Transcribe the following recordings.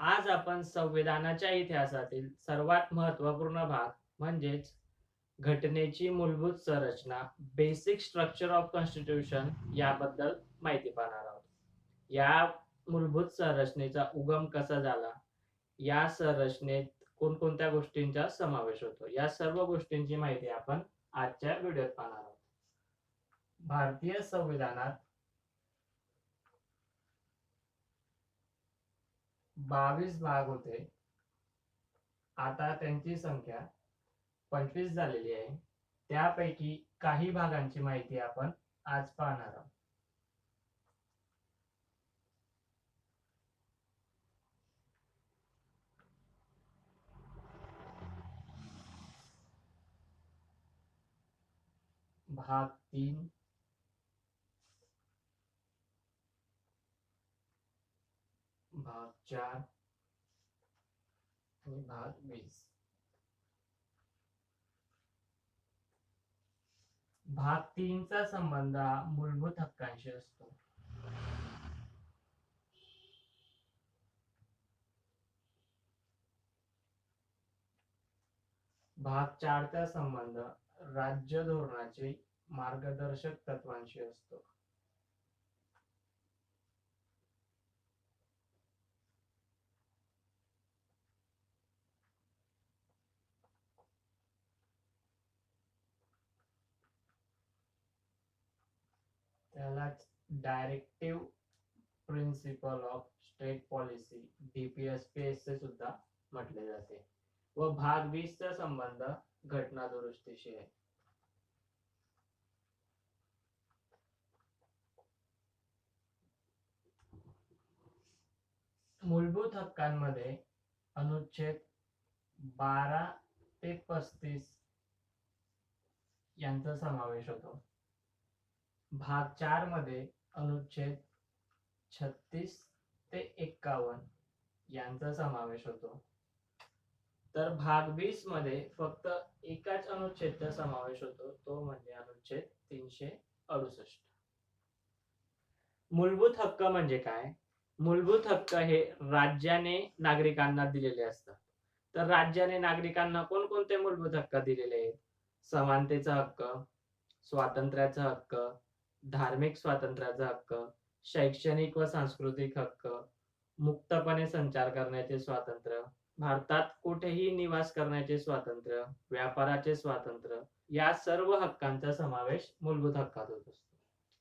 आज आपण संविधानाच्या इतिहासातील सर्वात महत्त्वपूर्ण भाग म्हणजेच घटनेची मूलभूत संरचना बेसिक स्ट्रक्चर ऑफ कॉन्स्टिट्यूशन याबद्दल माहिती पाहणार आहोत. या मूलभूत संरचनेचा उगम कसा झाला, या संरचनेत कोणकोणत्या गोष्टींचा समावेश होतो, या सर्व गोष्टींची माहिती आपण आजच्या व्हिडिओत पाहणार आहोत. भारतीय संविधानात 22 भाग होते. आता त्यांची संख्या 25 झालेली आहे. त्यापैकी काही भागांची माहिती आपण आज पाहणार आहोत. भाग 3, भाग 4 आणि भाग 20. भाग 3 चा संबंध हा मूलभूत हक्कांशी असतो. भाग 4 चा संबंध राज्य धोरणाचे मार्गदर्शक तत्वांशी असतो. त्यालाच directive principle of state policy DPSPS सुद्धा म्हटले जाते. व भाग 20 चा संबंध घटना दुरुस्तीशी आहे. मूलभूत हक्कांमध्ये अनुच्छेद 12 ते 35 यांचा समावेश होतो. भाग 4 मध्ये अनुच्छेद 36 ते 51 यांचा समावेश होतो. तर भाग 20 मध्ये फक्त एकाच अनुच्छेदाचा समावेश होतो, तो म्हणजे अनुच्छेद 368. मूलभूत हक्क म्हणजे काय? मूलभूत हक्क हे राज्याने नागरिकांना दिलेले असतात. तर राज्याने नागरिकांना कोणकोणते मूलभूत हक्क दिलेले आहेत? समानतेचा हक्क, स्वातंत्र्याचा हक्क, धार्मिक स्वातंत्र्याचा हक्क, शैक्षणिक व सांस्कृतिक हक्क, मुक्तपणे संचार करण्याचे स्वातंत्र्य, भारतात कुठेही निवास करण्याचे स्वातंत्र्य, व्यापाराचे स्वातंत्र्य, या सर्व हक्कांचा समावेश मूलभूत हक्कात होत असतो.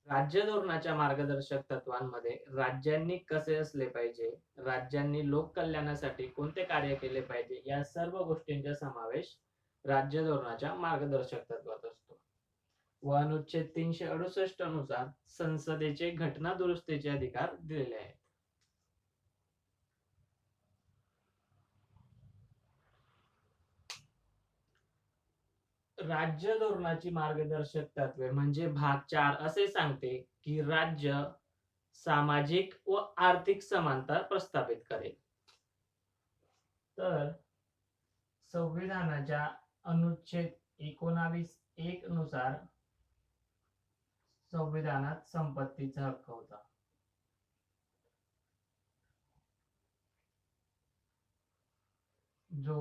राज्य धोरणाच्या मार्गदर्शक तत्वांमध्ये राज्यांनी कसे असले पाहिजे, राज्यांनी लोककल्याणासाठी कोणते कार्य केले पाहिजे, या सर्व गोष्टींचा समावेश राज्य धोरणाच्या मार्गदर्शक तत्वात असतो. व अनुच्छेद 368 नुसार संसदेचे घटना दुरुस्तीचे अधिकार दिलेले आहेत. राज्य धोरणाची मार्गदर्शक तत्वे म्हणजे भाग 4 असे सांगते की राज्य सामाजिक व आर्थिक समानता प्रस्थापित करेल. तर संविधानाच्या अनुच्छेद 19(1) नुसार संविधानात संपत्तीचा हक्क होता. जो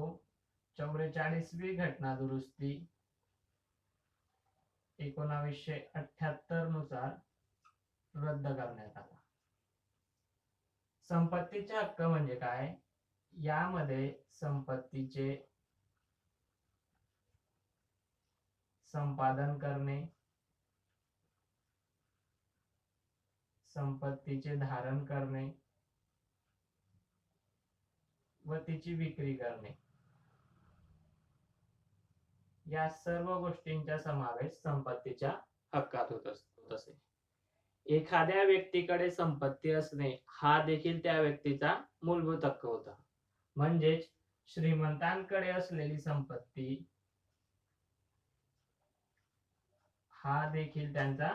44वी घटना दुरुस्ती 1978 नुसार रद्द करण्यात आला. संपत्तीचे हक्क म्हणजे काय? यामध्ये संपत्तीचे संपादन करणे, संपत्तीचे धारण करणे व तिची विक्री करणे, या सर्व गोष्टींचा समावेश संपत्तीच्या हक्कात होत असतो. एखाद्या व्यक्तीकडे संपत्ती असणे हा देखील त्या व्यक्तीचा मूलभूत हक्क होता. म्हणजेच श्रीमंतांकडे असलेली संपत्ती हा देखील त्यांचा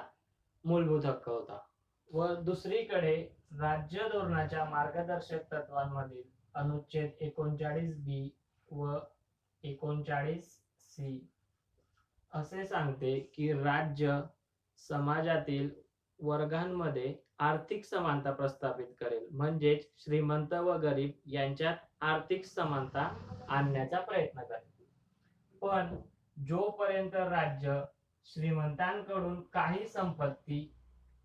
मूलभूत हक्क होता. व दुसरीकडे राज्य धोरणाच्या मार्गदर्शक तत्वांमधील अनुच्छेद 39(b) व 39(c) असे सांगते की राज्य समाजातील वर्गांमध्ये आर्थिक समानता प्रस्थापित करेल, म्हणजेच श्रीमंत व गरीब यांच्यात आर्थिक समानता आणण्याचा प्रयत्न करेल. पण जोपर्यंत राज्य श्रीमंतांकडून काही संपत्ती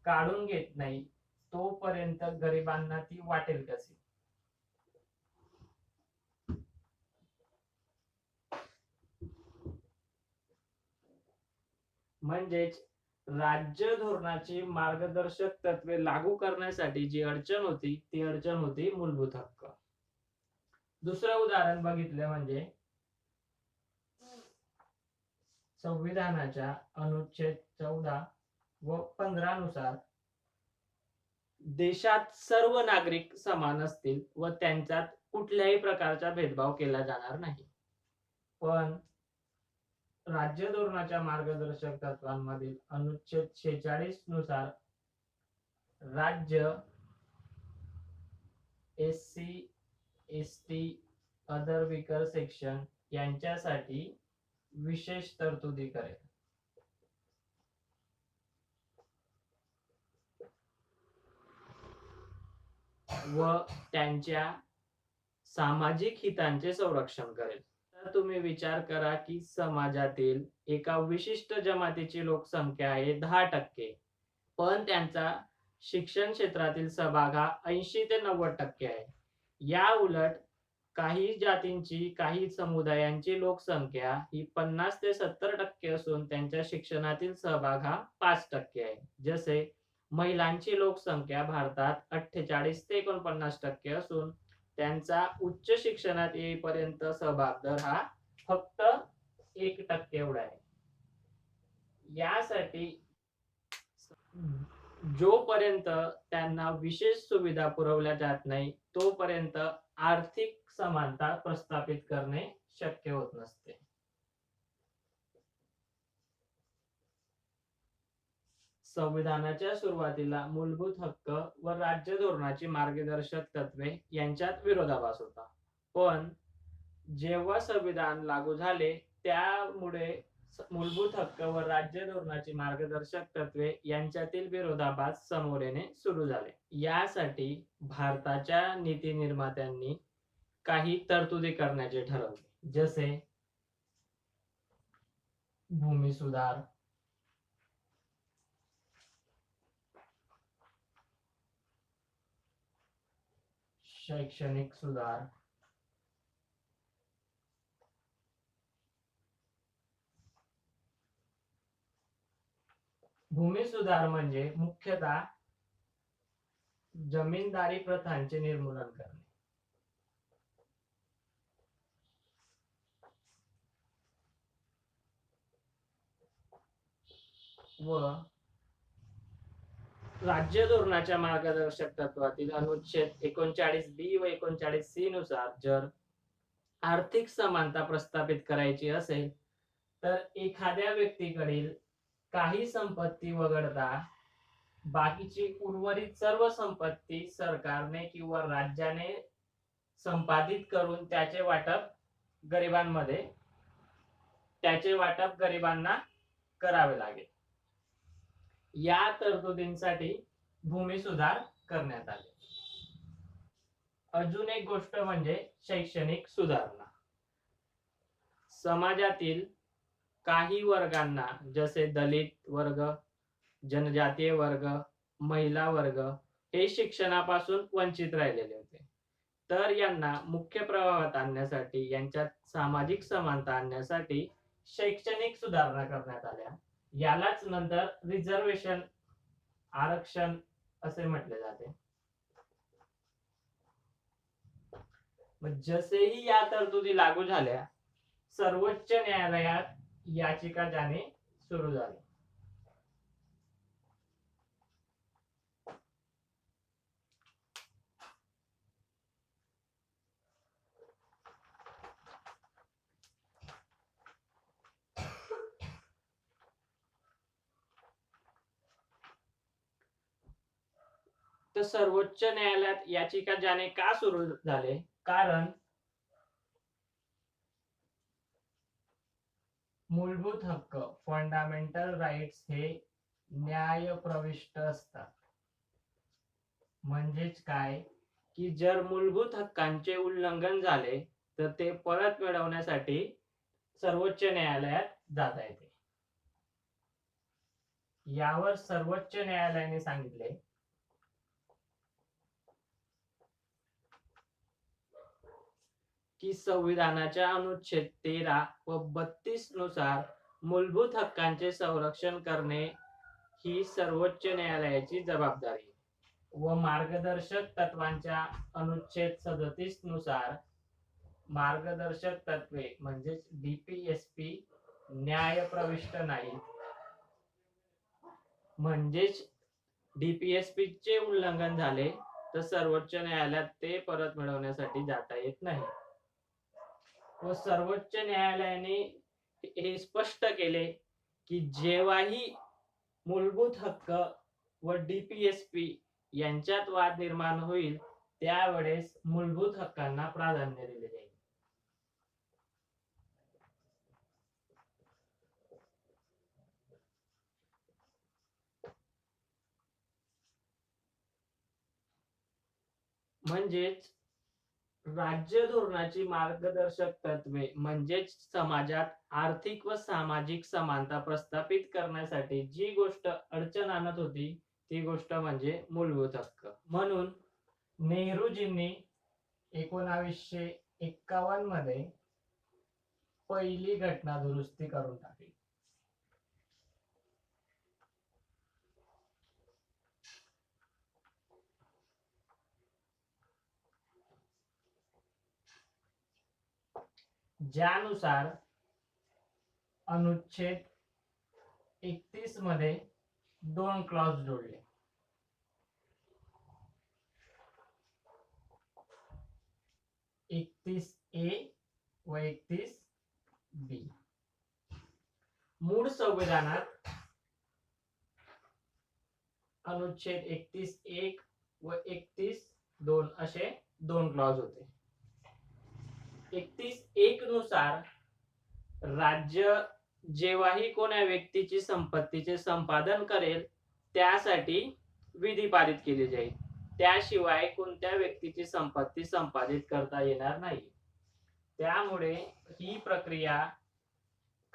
काढून घेत नाही तोपर्यंत गरिबांना ती वाटेल कशी? म्हणजेच राज्य धोरणाची मार्गदर्शक तत्वे लागू करण्यासाठी जी अडचण होती ती अडचण होती मूलभूत हक्क. दुसरं उदाहरण बघितलं म्हणजे संविधानाच्या अनुच्छेद 14 व 15 नुसार देशात सर्व नागरिक समान असतील व त्यांच्यात कुठल्याही प्रकारचा भेदभाव केला जाणार नाही. पण राज्य धोरणाच्या मार्गदर्शक तत्वांमधील अनुच्छेद 46 नुसार राज्य SC, ST, other weaker section यांच्यासाठी विशेष तरतुदी करेल. व त्यांच्या सामाजिक हितांचे संरक्षण करेल. तर तुम्ही विचार करा की समाजातील एका विशिष्ट जमातीची लोकसंख्या आहे 10%, पण त्यांचा शिक्षण क्षेत्रातील सहभाग हा 80 ते 90% आहे. या उलट काही जातींची, काही समुदायांची लोकसंख्या ही 50 ते 70% असून त्यांच्या शिक्षणातील सहभाग हा 5% आहे. जसे महिलांची लोकसंख्या भारतात 48 ते 49% असून त्यांचा उच्च शिक्षणात येईपर्यंत सहभाग दर हा फक्त 1% एवढा आहे. यासाठी जोपर्यंत त्यांना विशेष सुविधा पुरवल्या जात नाही तोपर्यंत आर्थिक समानता प्रस्थापित करणे शक्य होत नसते. संविधानाच्या सुरुवातीला मूलभूत हक्क व राज्य धोरणाची मार्गदर्शक तत्वे यांच्यात विरोधाभास होता. पण जेव्हा संविधान लागू झाले त्यामुळे मूलभूत हक्क व राज्य धोरणाची मार्गदर्शक तत्वे यांच्यातील विरोधाभास समोर येणे सुरू झाले. यासाठी भारताच्या नीती निर्मात्यांनी काही तरतुदी करण्याचे ठरवले. जसे भूमी सुधार, शैक्षणिक सुधार, भूमी सुधार म्हणजे मुख्यतः जमीनदारी प्रथांचे निर्मूलन करणे व राज्य धोरणाच्या मार्गदर्शक तत्वातील अनुच्छेद 39B व 39C नुसार जर आर्थिक समानता प्रस्थापित करायची असेल तर एखाद्या व्यक्तीकडील काही संपत्ती वगळता बाकीची उर्वरित सर्व संपत्ती सरकारने किंवा राज्याने संपादित करून त्याचे वाटप गरिबांना करावे लागेल. या तरतुदींसाठी भूमी सुधार करण्यात आले. अजून एक गोष्ट म्हणजे शैक्षणिक सुधारणा. समाजातील काही वर्गांना जसे दलित वर्ग, जनजातीय वर्ग, महिला वर्ग हे शिक्षणापासून वंचित राहिलेले होते. तर यांना मुख्य प्रवाहात आणण्यासाठी, यांच्यात सामाजिक समानता आणण्यासाठी शैक्षणिक सुधारणा करण्यात आल्या. यालाच नंतर रिझर्वेशन, आरक्षण असे म्हटले जाते. जसेही या तरतुदी लागू झाल्या सर्वोच्च न्यायालयात याचिका जाणे सुरू झाली. तर सर्वोच्च न्यायालयात याचिका जाणे का सुरू झाले? कारण मूलभूत हक्क, फंडामेंटल राइट्स हे न्याय प्रविष्ट असतात. म्हणजेच काय की जर मूलभूत हक्कांचे उल्लंघन झाले तर ते परत मिळवण्यासाठी सर्वोच्च न्यायालयात जाता येते. यावर सर्वोच्च न्यायालयाने सांगितले की संविधानाच्या अनुच्छेद 13 व 32 नुसार मूलभूत हक्कांचे संरक्षण करणे ही सर्वोच्च न्यायालयाची जबाबदारी व मार्गदर्शक तत्वांच्या अनुच्छेद 37 नुसार मार्गदर्शक तत्वे म्हणजे डीपीएसपी न्याय प्रविष्ट नाहीत. म्हणजेच डीपीएसपी चे उल्लंघन झाले तर सर्वोच्च न्यायालयात ते परत मिळवण्यासाठी जाता येत नाही. व सर्वोच्च न्यायालयाने हे स्पष्ट केले की जेव्हाही मूलभूत हक्क व डीपीएसपी यांच्यात वाद निर्माण होईल त्यावेळेस मूलभूत हक्कांना प्राधान्य दिले जाईल. म्हणजेच राज्य धोरणाची मार्गदर्शक तत्वे म्हणजेच समाजात आर्थिक व सामाजिक समानता प्रस्थापित करण्यासाठी जी गोष्ट अडचण आणत होती ती गोष्ट म्हणजे मूलभूत हक्क. म्हणून नेहरूजींनी 1951 मध्ये पहिली घटना दुरुस्ती करून टाकली. ज्यानुसार अनुच्छेद 31 मध्ये 2 क्लॉज जोडले. 31A व 31B. मूळ संविधानात अनुच्छेद 31.1 व 31.2 असे 2 क्लॉज होते. 31.1 नुसार राज्य जेव्हाही कोण्या व्यक्तीची संपत्तीचे संपादन करेल त्यासाठी विधी पारित केली जाईल. त्याशिवाय कोणत्या व्यक्तीची संपत्ती संपादित करता येणार नाही. त्यामुळे ही प्रक्रिया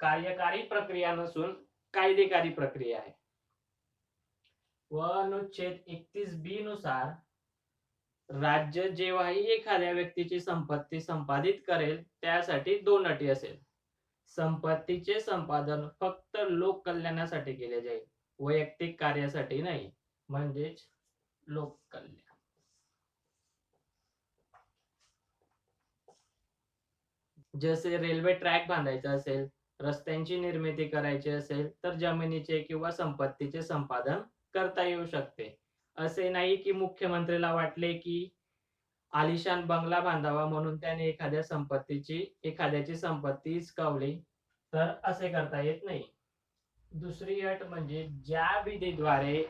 कार्यकारी प्रक्रिया नसून कायदेकारी प्रक्रिया आहे. व अनुच्छेद 31B नुसार राज्य जेव्हाही एखाद्या व्यक्तीची संपत्ती संपादित करेल त्यासाठी 2 अटी असेल. संपत्तीचे संपादन फक्त लोक कल्याणासाठी केले जाईल, वैयक्तिक कार्यासाठी नाही. म्हणजेच लोक कल्याण. जसे रेल्वे ट्रॅक बांधायचा असेल, रस्त्यांची निर्मिती करायची असेल तर जमिनीचे किंवा संपत्तीचे संपादन करता येऊ शकते. असे नाही की मुख्यमंत्र्याला वाटले की आलिशान बंगला बांधावा म्हणून त्याने एखाद्याची संपत्ती हिसकावली तर असे करता येत नाही. दुसरी अट म्हणजे ज्या विधीद्वारे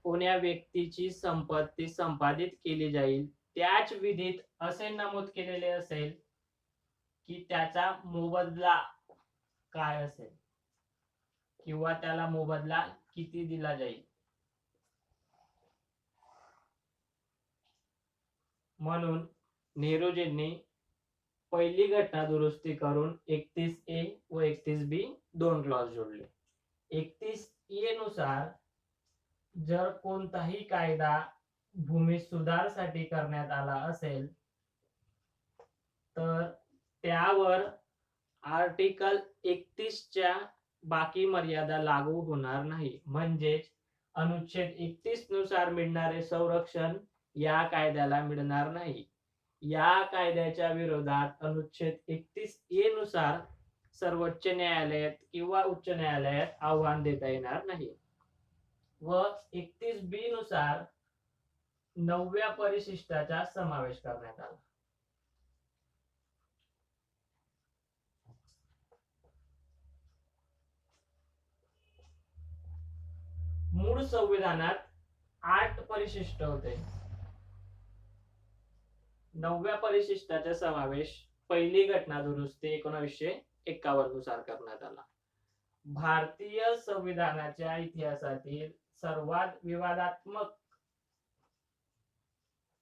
कोण्या व्यक्तीची संपत्ती संपादित केली जाईल त्याच विधीत असे नमूद केलेले असेल की त्याचा मोबदला काय असेल किंवा त्याला मोबदला किती दिला जाईल. म्हणून नेहरूजींनी पहिली घटना दुरुस्ती करून 31A व 31B 2 क्लॉज जोडले. 31A नुसार जर कोणताही कायदा भूमी सुधारसाठी करण्यात आला असेल तर त्यावर आर्टिकल 31 च्या बाकी मर्यादा लागू होणार नाही. म्हणजेच अनुच्छेद 31 नुसार मिळणारे संरक्षण या कायद्याला मिळणार नाही. या कायद्याच्या विरोधात अनुच्छेद 31A नुसार सर्वोच्च न्यायालयात किंवा उच्च न्यायालयात आव्हान देता येणार नाही. व 31B नुसार 9व्या परिशिष्टाचा समावेश करण्यात आला. मूळ संविधानात 8 परिशिष्ट होते. 9व्या परिशिष्टाचा समावेश पहिली घटना दुरुस्ती 1951 नुसार करण्यात आला. भारतीय संविधानाच्या इतिहासातील सर्वात विवादात्मक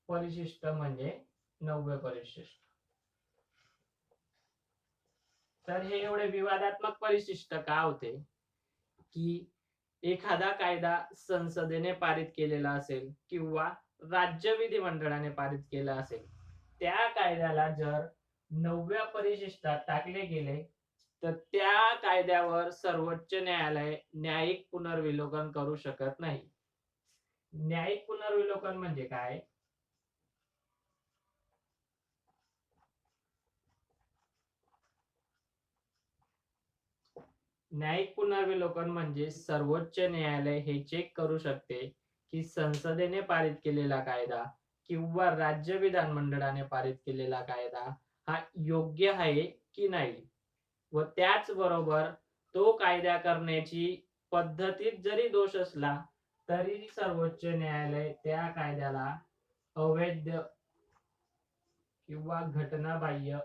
परिशिष्ट म्हणजे 90 परिशिष्ट. तर हे एवढे विवादात्मक परिशिष्ट का होते की एखादा कायदा संसदेने पारित केलेला असेल किंवा राज्य विधिमंडळाने पारित केला असेल, त्या कायद्याला जर 90व्या परिशिष्टात टाकले गेले तर त्या कायद्यावर सर्वोच्च न्यायालय न्यायिक पुनर्विलोकन करू शकत नाही. न्यायिक पुनर्विलोकन म्हणजे काय? न्यायिक पुनर्विलोकन म्हणजे सर्वोच्च न्यायालय हे चेक करू शकते की संसदेने पारित केलेला कायदा किंवा राज्य विधानमंडळाने पारित केलेला कायदा हा योग्य आहे की नाही, व त्याचबरोबर तो कायदा करण्याची पद्धतीत जरी दोष असला तरी सर्वोच्च न्यायालय त्या कायद्याला अवैध किंवा घटनाबाह्य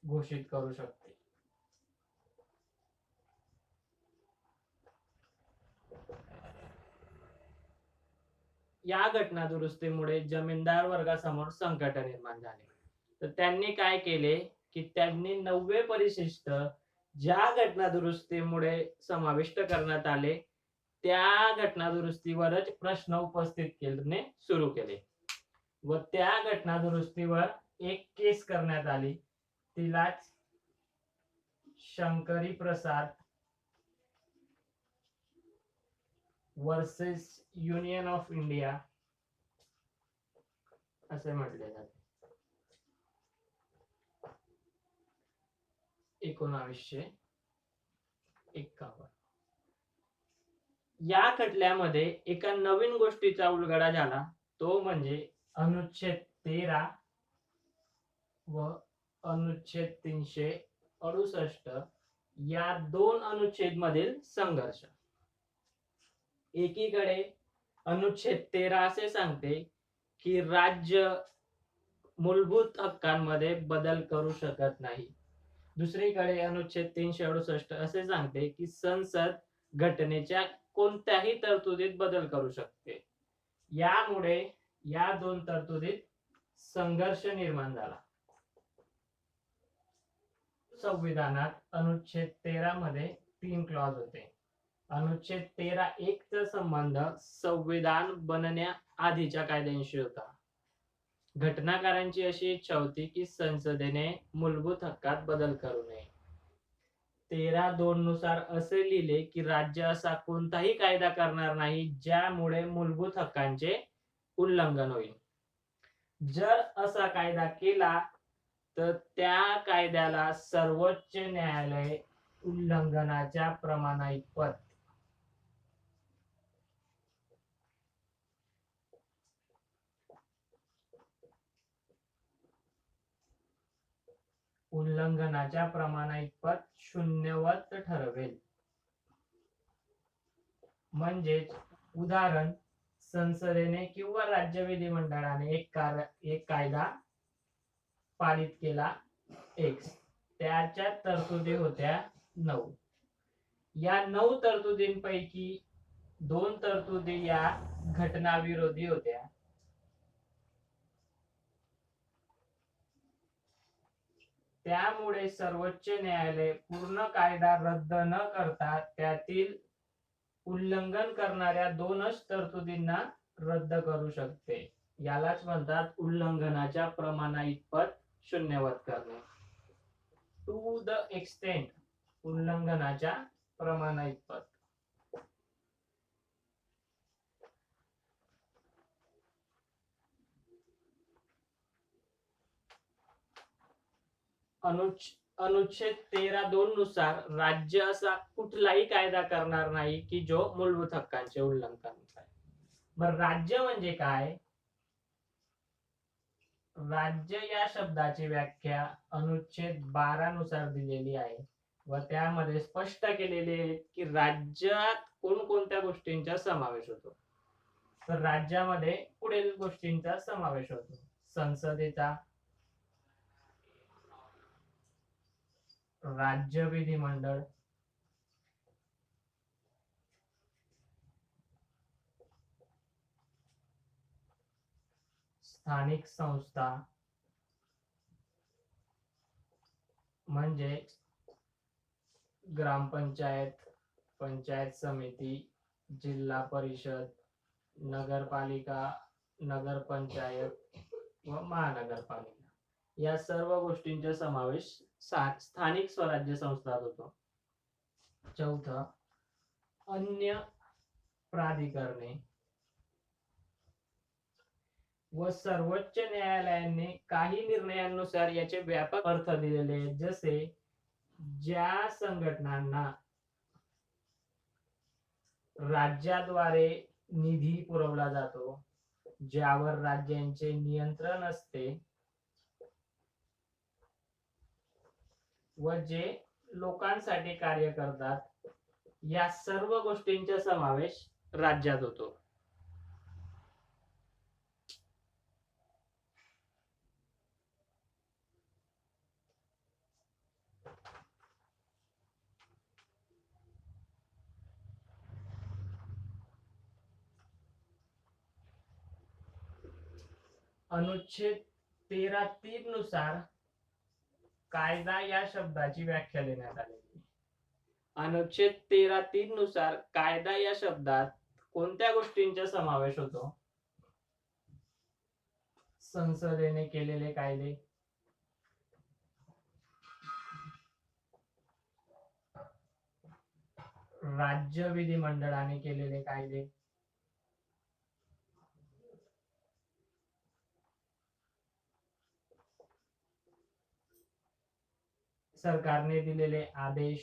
घोषित करू शकते. या घटना दुरुस्तीमुळे जमीनदार वर्गासमोर संकट निर्माण झाले. तर त्यांनी काय केले की त्यांनी 90 परिशिष्ट ज्या घटना दुरुस्तीमुळे समाविष्ट करण्यात आले त्या घटना दुरुस्तीवरच प्रश्न उपस्थित करणे सुरू केले व त्या घटना दुरुस्तीवर एक केस करण्यात आली, तिलाच शंकरी प्रसाद वर्सेस युनियन ऑफ इंडिया असे म्हटले जाते. 1951. या खटल्यामध्ये एका नवीन गोष्टीचा उलगडा झाला, तो म्हणजे अनुच्छेद 13 व अनुच्छेद 368 या दोन अनुच्छेद मधील संघर्ष. एकीकडे अनुच्छेद 13 असे सांगते की राज्य मूलभूत हक्कांमध्ये बदल करू शकत नाही. दुसरीकडे अनुच्छेद 368 असे सांगते की संसद घटनेच्या कोणत्याही तरतुदीत बदल करू शकते. यामुळे या दोन तरतुदीत संघर्ष निर्माण झाला. संविधानात अनुच्छेद 13 मध्ये 3 क्लॉज होते. अनुच्छेद 13(1) चा संबंध संविधान बनण्या आधीच्या कायद्यांशी होता. घटनाकारांची अशी इच्छा होती की संसदेने मूलभूत हक्कात बदल करू नये. 13(2) नुसार असे लिहिले की राज्य असा कोणताही कायदा करणार नाही ज्यामुळे मूलभूत हक्कांचे उल्लंघन होईल. जर असा कायदा केला तर त्या कायद्याला सर्वोच्च न्यायालय उल्लंघनाच्या प्रमाणाइतपत शून्यवत ठरवेल. म्हणजेच उदाहरण, संसदेने किंवा राज्य विधिमंडळाने एक कायदा पारित केला X, त्याच्या तरतुदी होत्या 9. या 9 तरतुदींपैकी 2 तरतुदी या घटनाविरोधी होत्या. त्यामुळे सर्वोच्च न्यायालय पूर्ण कायदा रद्द न करता त्यातील उल्लंघन करणाऱ्या 2च तरतुदींना रद्द करू शकते. यालाच म्हणतात उल्लंघनाच्या प्रमाणाइतपत शून्यवत करणे. टू द एक्सटेंट, उल्लंघनाच्या प्रमाणाइतपत. अनुच्छेद 13(2) नुसार राज्य असा कुठलाही कायदा करणार नाही की जो मूलभूत हक्कांचे उल्लंघन आहे. मग राज्य म्हणजे काय? राज्य या शब्दाची व्याख्या अनुच्छेद 12 नुसार दिलेली आहे व त्यामध्ये स्पष्ट केलेले आहे की राज्यात कोणकोणत्या गोष्टींचा समावेश होतो. तर राज्यामध्ये पुढील गोष्टींचा समावेश होतो: संसदेचा, राज्य विधिमंडळ, स्थानिक संस्था म्हणजे ग्रामपंचायत, पंचायत समिती, जिल्हा परिषद, नगरपालिका, नगरपंचायत व महानगरपालिका या सर्व गोष्टींचा समावेश स्थानिक स्वराज्य संस्थात होतो. चौथं, अन्य प्राधिकरणे व सर्वोच्च न्यायालयाने काही निर्णयांनुसार याचे व्यापक अर्थ दिलेले आहेत. जसे ज्या संघटनांना राज्याद्वारे निधी पुरवला जातो, ज्यावर राज्यांचे नियंत्रण असते व जे लोकांसाठी कार्य करतात, या सर्व गोष्टींचा समावेश राज्यात होतो. अनुच्छेद 13(3) नुसार कायदा या शब्दाची व्याख्या देण्यात आलेली. अनुच्छेद 13(3) नुसार कायदा या शब्दात कोणत्या गोष्टींचा समावेश होतो? संसदेने केलेले कायदे, राज्य विधिमंडळाने केलेले कायदे, सरकारने दिलेले आदेश,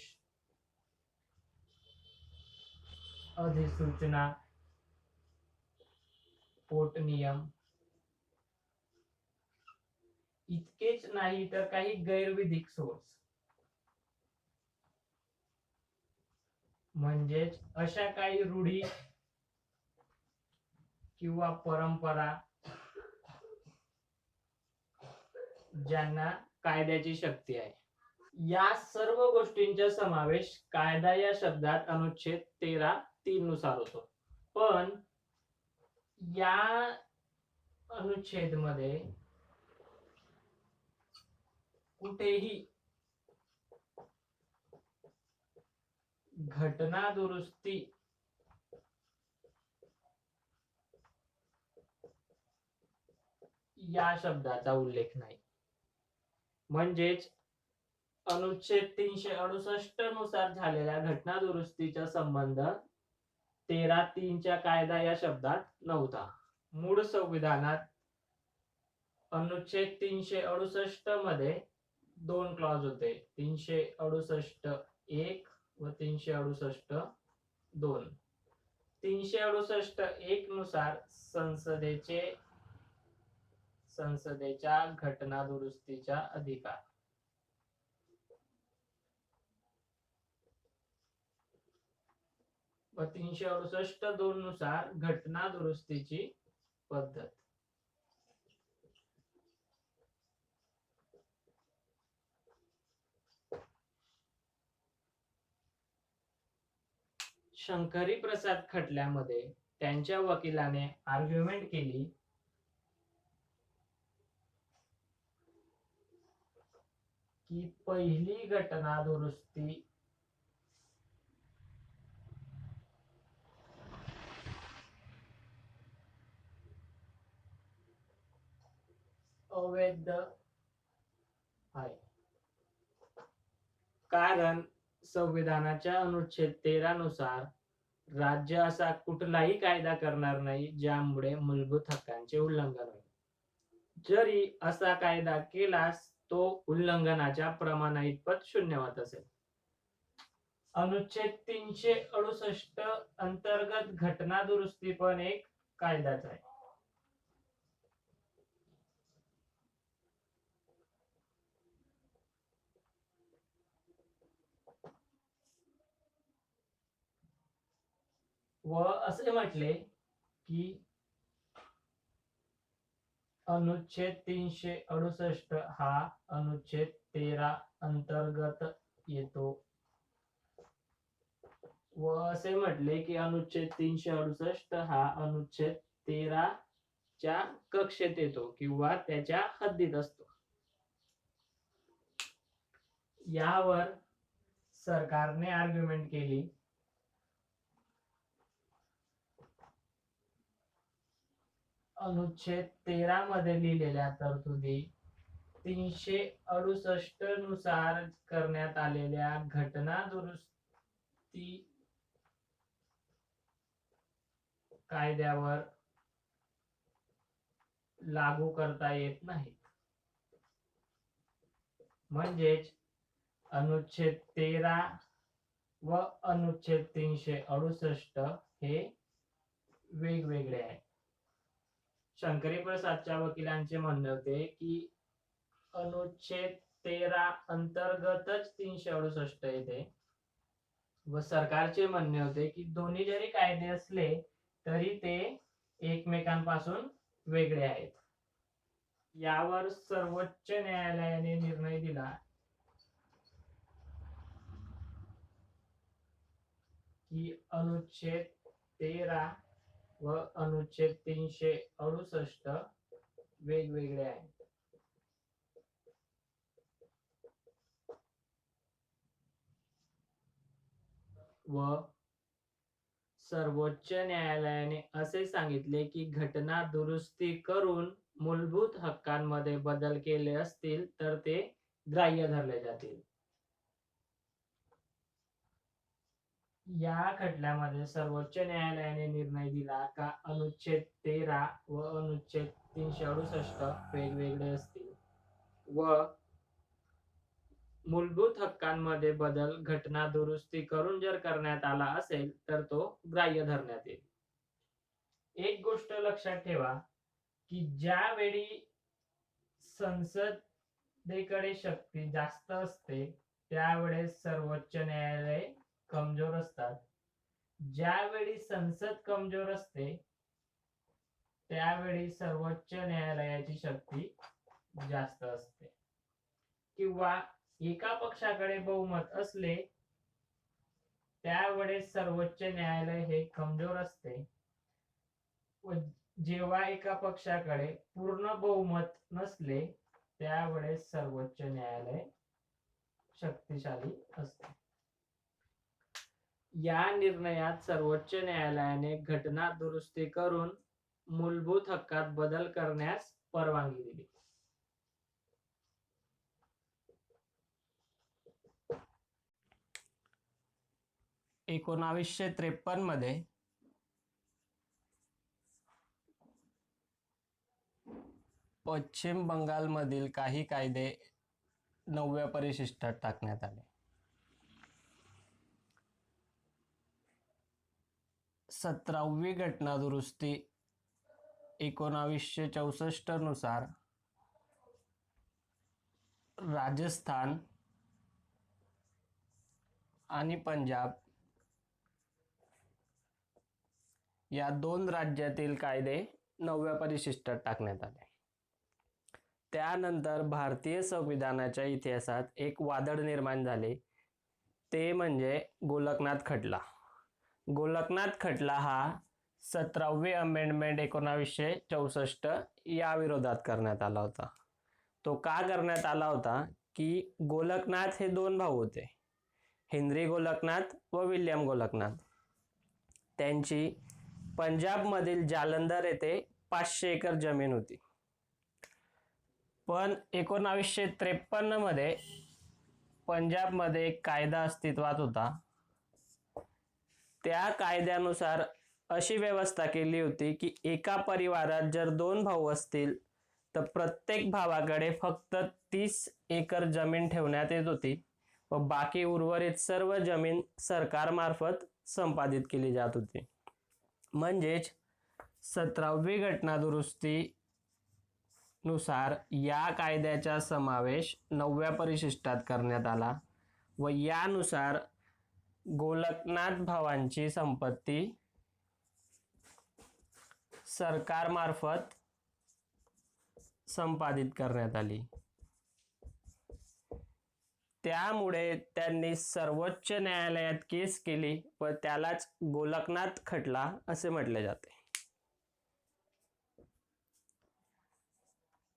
अधिसूचना, पोटनियम. इतकेच नाही तर काही गैरविधिक सोर्स म्हणजेच अशा काही रूढी किंवा परंपरा ज्यांना कायद्याची शक्ती आहे. या सर्व गोष्टींचा समावेश कायदा या शब्दात अनुच्छेद 13(3) नुसार होतो. पण या अनुच्छेद मध्ये कुठेही घटना दुरुस्ती या शब्दाचा उल्लेख नाही. म्हणजेच अनुच्छेद 368 नुसार झालेल्या घटना दुरुस्तीचा संबंध 13(3) च्या कायदा या शब्दात नव्हता. मूळ संविधानात अनुच्छेद 368 मध्ये दोन क्लॉज होते, 368(1) व 368(2). 368(1) नुसार संसदेच्या घटना दुरुस्तीचा अधिकार व 368(2) नुसार घटना दुरुस्तीची पद्धत. शंकरी प्रसाद खटल्यामध्ये त्यांच्या वकिलाने आर्ग्युमेंट केली की पहिली घटना दुरुस्ती अवैध आहे, कारण संविधानाच्या अनुच्छेद 13 नुसार राज्य असा कुठलाही कायदा करणार नाही ज्यामुळे मूलभूत हक्कांचे उल्लंघन होईल. जरी असा कायदा केलास तो उल्लंघनाच्या प्रमाणाइतपत शून्यवत असेल. अनुच्छेद 368 अंतर्गत घटना दुरुस्ती पण एक कायदाच आहे. व असे म्हटले की अनुच्छेद 368 हा अनुच्छेद 13 अंतर्गत येतो व असे म्हटले की अनुच्छेद 368 हा अनुच्छेद 13च्या कक्षेत येतो किंवा त्याच्या हद्दीत असतो. यावर सरकारने आर्ग्युमेंट केली अनुच्छेद 13 मध्ये लिहिलेल्या तरतुदी 368 नुसार करण्यात आलेल्या घटना दुरुस्ती कायद्यावर लागू करता येत नाहीत. म्हणजेच अनुच्छेद 13 व अनुच्छेद 368 हे वेगवेगळे आहेत. शंकरी प्रसादच्या वकिलांचे म्हणणे होते की अनुच्छेद 13 अंतर्गतच 368 येते व सरकारचे म्हणणे होते की दोन्ही जरी कायदे असले तरी ते एकमेकांपासून वेगळे आहेत. यावर सर्वोच्च न्यायालयाने निर्णय दिला की अनुच्छेद 13 व अनुच्छेद 368 वेगवेगळे आहेत. व सर्वोच्च न्यायालयाने असे सांगितले की घटना दुरुस्ती करून मूलभूत हक्कांमध्ये बदल केले असतील तर ते ग्राह्य धरले जातील. या खटल्यामध्ये सर्वोच्च न्यायालयाने निर्णय दिला का अनुच्छेद 13 व अनुच्छेद 368 वेगवेगळे असतील व मूलभूत हक्कांमध्ये बदल घटना दुरुस्ती करून जर करण्यात आला असेल तर तो ग्राह्य धरण्यात येईल. एक गोष्ट लक्षात ठेवा की ज्यावेळी संसदेकडे शक्ती जास्त असते त्यावेळेस सर्वोच्च न्यायालय कमजोर असतात. ज्यावेळी संसद कमजोर असते त्यावेळी सर्वोच्च न्यायालयाची शक्ती जास्त असते. किंवा एका पक्षाकडे बहुमत असले त्यावेळेस सर्वोच्च न्यायालय हे कमजोर असते व जेव्हा एका पक्षाकडे पूर्ण बहुमत नसले त्यावेळेस सर्वोच्च न्यायालय शक्तिशाली असते. या निर्णयात सर्वोच्च न्यायालयाने घटना दुरुस्ती करून मूलभूत हक्कात बदल करण्यास परवानगी दिली. (1953) मध्ये पश्चिम बंगालमधील काही कायदे 9व्या परिशिष्टात टाकण्यात आले. 17वी घटना दुरुस्ती 1964 नुसार राजस्थान आणि पंजाब या दोन राज्यातील कायदे 9व्या परिशिष्टात टाकण्यात आले. त्यानंतर भारतीय संविधानाच्या इतिहासात एक वादळ निर्माण झाले ते म्हणजे गोलकनाथ खटला. गोलकनाथ खटला हा 17वी अमेंडमेंट 1964 या विरोधात करण्यात आला होता. तो का करण्यात आला होता की गोलकनाथ हे दोन भाऊ होते, हेनरी गोलकनाथ व विल्यम गोलकनाथ. त्यांची पंजाबमधील जालंधर येथे 500 एकर जमीन होती. पण 1953 मध्ये पंजाबमध्ये एक कायदा अस्तित्वात होता. त्या कायद्यानुसार अशी व्यवस्था केली होती की एका परिवारात जर दोन भाऊ असतील तर प्रत्येक भावाकडे फक्त 30 एकर जमीन ठेवण्यात येत होती व बाकी उर्वरित सर्व जमीन सरकारमार्फत संपादित केली जात होती. म्हणजेच 17वी घटना दुरुस्ती नुसार या कायद्याचा समावेश 9व्या परिशिष्टात करण्यात आला व यानुसार गोलकनाथ भावांची संपत्ती सरकारमार्फत संपादित करण्यात आली. त्यामुळे त्यांनी सर्वोच्च न्यायालयात केस केली व त्यालाच गोलकनाथ खटला असे म्हटले जाते.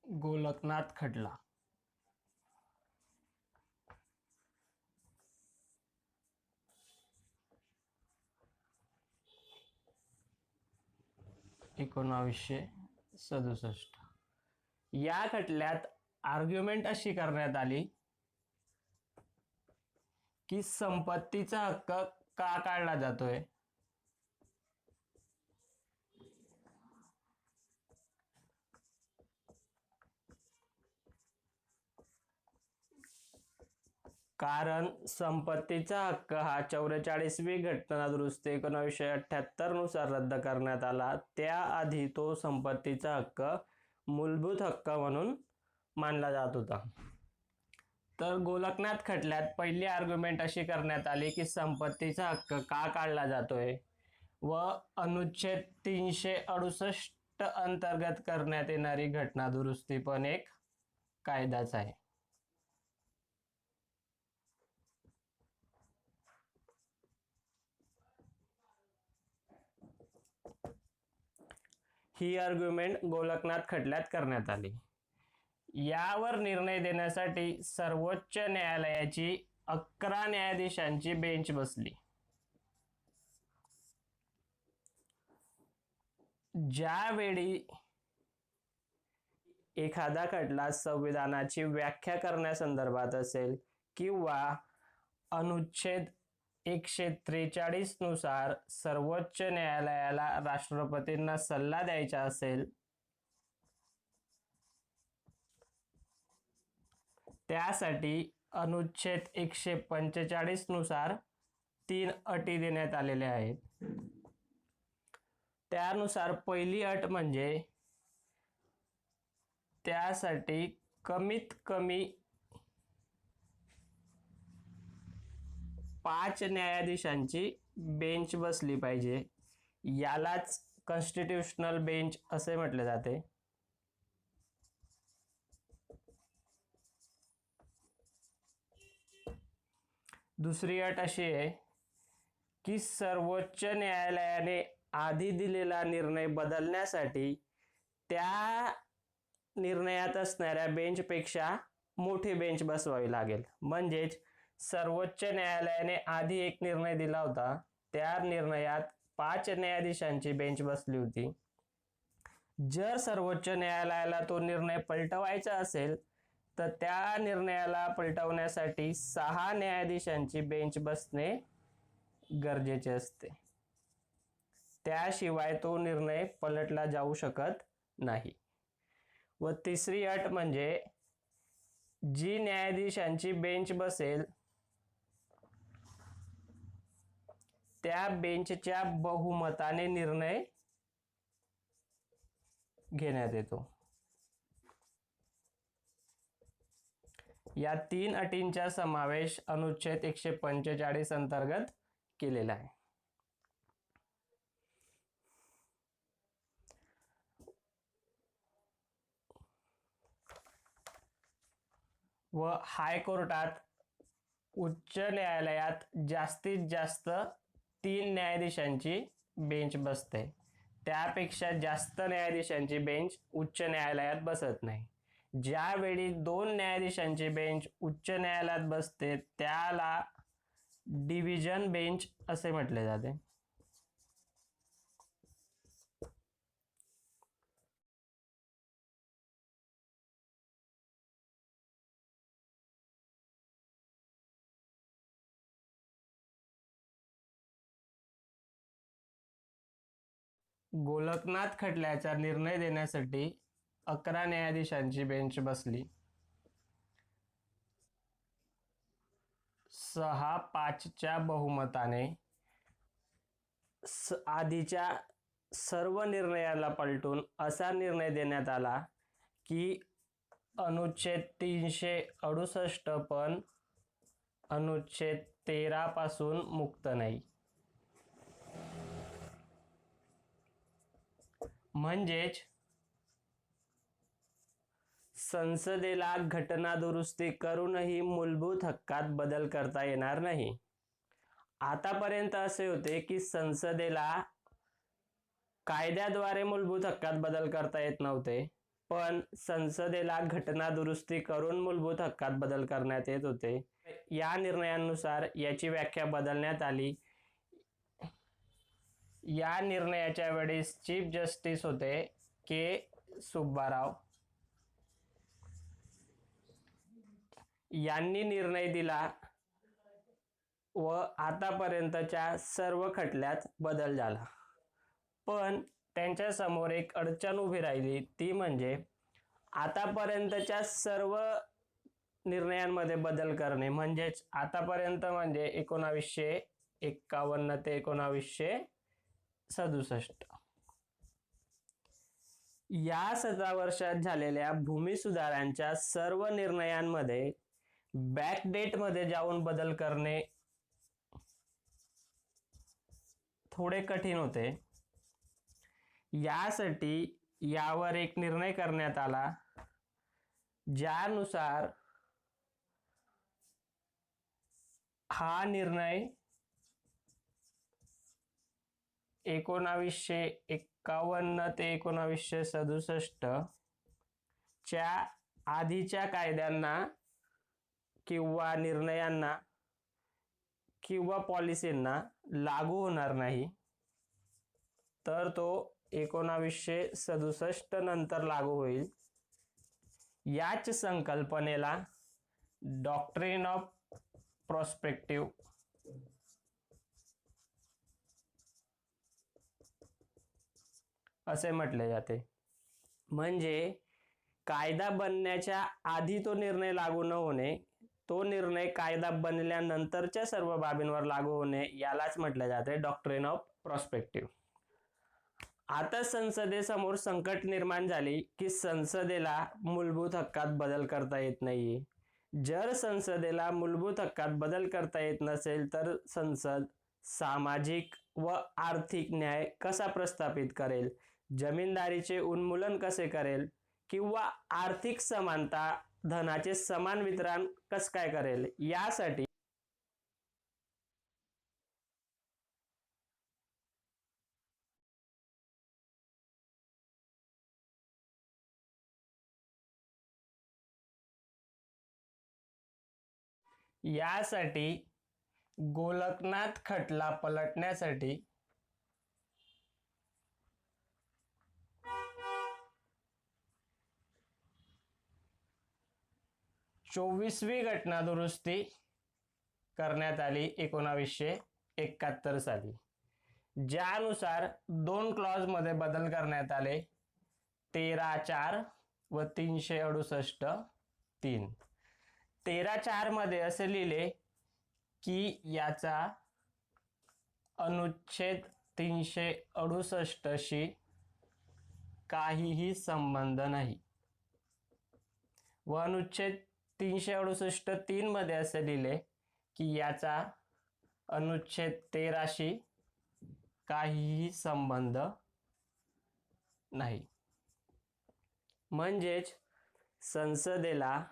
गोलकनाथ खटला. (1967) या खटल्यात आर्ग्युमेंट अशी करण्यात आली की संपत्तीचा हक्क का काढला जातोय. कारण संपत्तीचा हक्क हा 44वी घटना दुरुस्ती 1978 नुसार रद्द करण्यात आला. त्याआधी तो संपत्तीचा हक्क मूलभूत हक्क म्हणून मानला जात होता. तर गोलकनाथ खटल्यात पहिली आर्ग्युमेंट अशी करण्यात आली की संपत्तीचा हक्क का काढला जातोय व अनुच्छेद 368 अंतर्गत करण्यात येणारी घटना दुरुस्ती पण एक कायदाच आहे. ही आर्ग्युमेंट गोलकनाथ खटल्यात करण्यात आली. यावर निर्णय देण्यासाठी सर्वोच्च न्यायालयाची 11 न्यायाधीशांची बेंच बसली. ज्यावेळी एखादा खटला संविधानाची व्याख्या करण्यासंदर्भात असेल किंवा अनुच्छेद 143 नुसार सर्वोच्च न्यायालयाला राष्ट्रपतींना सल्ला द्यायचा असेल त्यासाठी अनुच्छेद 145 नुसार 3 अटी देण्यात आलेल्या आहेत. त्यानुसार पहिली अट म्हणजे त्यासाठी कमीत कमी 5 न्यायाधीशांची बेंच बसली पाहिजे. यालाच कॉन्स्टिट्यूशनल बेंच असे म्हटले जाते. दुसरी अट अशी आहे की सर्वोच्च न्यायालयाने आधी दिलेला निर्णय बदलण्यासाठी त्या निर्णयात असणाऱ्या बेंचपेक्षा मोठी बेंच बसवावी लागेल. म्हणजेच सर्वोच्च न्यायालयाने आधी एक निर्णय दिला होता, त्या निर्णयात 5 न्यायाधीशांची बेंच बसली होती. जर सर्वोच्च न्यायालयाला तो निर्णय पलटवायचा असेल तर त्या निर्णयाला पलटवण्यासाठी 6 न्यायाधीशांची बेंच बसणे गरजेचे असते. त्याशिवाय तो निर्णय पलटला जाऊ शकत नाही. व तिसरी अट म्हणजे जी न्यायाधीशांची बेंच बसेल त्या बेंचच्या बहुमताने निर्णय घेण्यात येतो. या 3 अटींचा समावेश अनुच्छेद 145 अंतर्गत केलेला आहे. व हायकोर्टात उच्च न्यायालयात जास्तीत जास्त 3 न्यायाधीशांची बेंच बसते. त्यापेक्षा जास्त न्यायाधीशांची बेंच उच्च न्यायालयात बसत नाही. ज्यावेळी 2 न्यायाधीशांची बेंच उच्च न्यायालयात बसते त्याला डिव्हिजन बेंच असे म्हटले जाते. गोलकनाथ खटल्याचा निर्णय देण्यासाठी 11 न्यायाधीशांची बेंच बसली. 6-5च्या बहुमताने आधीच्या सर्व निर्णयाला पलटून असा निर्णय देण्यात आला की अनुच्छेद 368 पण अनुच्छेद 13 पासून मुक्त नाही. म्हणजेच संसदेला घटना दुरुस्ती करूनही मूलभूत हक्कात बदल करता येणार नाही. आतापर्यंत असे होते की संसदेला कायद्याद्वारे मूलभूत हक्कात बदल करता येत नव्हते, पण संसदेला घटना दुरुस्ती करून मूलभूत हक्कात बदल करण्यात येत होते. या निर्णयानुसार याची व्याख्या बदलण्यात आली. या निर्णयाच्या वेळेस चीफ जस्टिस होते के. सुब्बाराव. यांनी निर्णय दिला व आतापर्यंतच्या सर्व खटल्यात बदल झाला. पण त्यांच्या समोर एक अडचण उभी राहिली, ती म्हणजे आतापर्यंतच्या सर्व निर्णयांमध्ये बदल करणे. म्हणजेच आतापर्यंत म्हणजे 1951 ते 1967 या 17 वर्षात झालेल्या भूमी सुधारांच्या सर्व निर्णयांमध्ये बॅकडेट मध्ये जाऊन बदल करणे थोडे कठीण होते. यासाठी यावर एक निर्णय करण्यात आला, ज्यानुसार हा निर्णय 1951 ते 1967 च्या आधीच्या कायद्यांना किंवा निर्णयांना किंवा पॉलिसींना लागू होणार नाही, तर तो 1967 नंतर लागू होईल. याच संकल्पनेला डॉक्ट्रिन ऑफ प्रॉस्पेक्टिव्ह असे म्हटले जाते. म्हणजे कायदा बनण्याच्या आधी तो निर्णय लागू न होणे, तो निर्णय कायदा बनल्यानंतरच्या सर्व बाबींवर लागू होणे, यालाच म्हटले जाते डॉक्ट्रिन ऑफ प्रॉस्पेक्टिव्ह. आता संसदेसमोर संकट निर्माण झाली की संसदेला मूलभूत हक्कात बदल करता येत नाहीये. जर संसदेला मूलभूत हक्कात बदल करता येत नसेल तर संसद सामाजिक व आर्थिक न्याय कसा प्रस्थापित करेल, जमीनदारीचे उन्मूलन कसे करेल किंवा आर्थिक समानता, धनाचे समान वितरण कसे काय करेल, यासाठी गोलकनाथ खटला पलटण्यासाठी 24वी घटना दुरुस्ती करण्यात आली 1971 साली, ज्यानुसार 2 क्लॉज मध्ये बदल करण्यात आले, 13(4) व 368(3). 13(4) मध्ये असे लिहिले की याचा अनुच्छेद 368 शी काहीही संबंध नाही व अनुच्छेद 368(3) मध्ये असे लिहिले की याचा अनुच्छेद 13 शी काहीही संबंध नाही. म्हणजेच संसदेला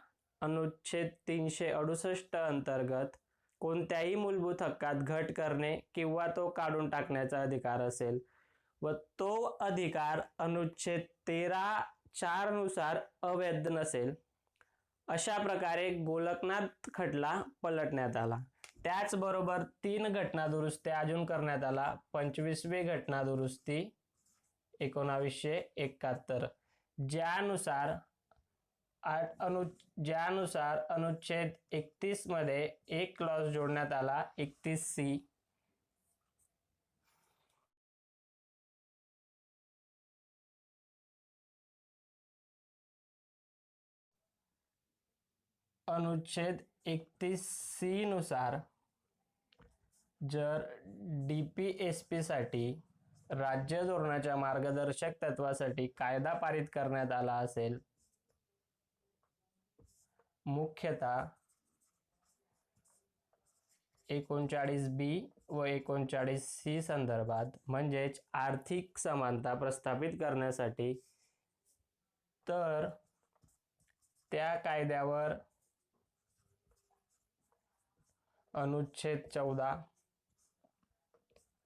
अनुच्छेद 368 अंतर्गत कोणत्याही मूलभूत हक्कात घट करणे किंवा तो काढून टाकण्याचा अधिकार असेल व तो अधिकार अनुच्छेद 13(4) नुसार अवैध नसेल. अशा प्रकारे गोलकनाथ खटला पलटण्यात आला. त्याचबरोबर 3 घटना दुरुस्त्या अजून करण्यात आला. 25वी घटना दुरुस्ती 1971, ज्यानुसार अनुच्छेद 31 मध्ये एक क्लॉज जोडण्यात आला, 31C. अनुच्छेद 31C नुसार जर DPSP साठी राज्य धोरणाच्या मार्गदर्शक तत्वासाठी कायदा पारित करण्यात आला असेल, मुख्यतः 39B व 39C संदर्भात, म्हणजेच आर्थिक समानता प्रस्थापित करण्यासाठी, तर त्या कायद्यावर अनुच्छेद 14,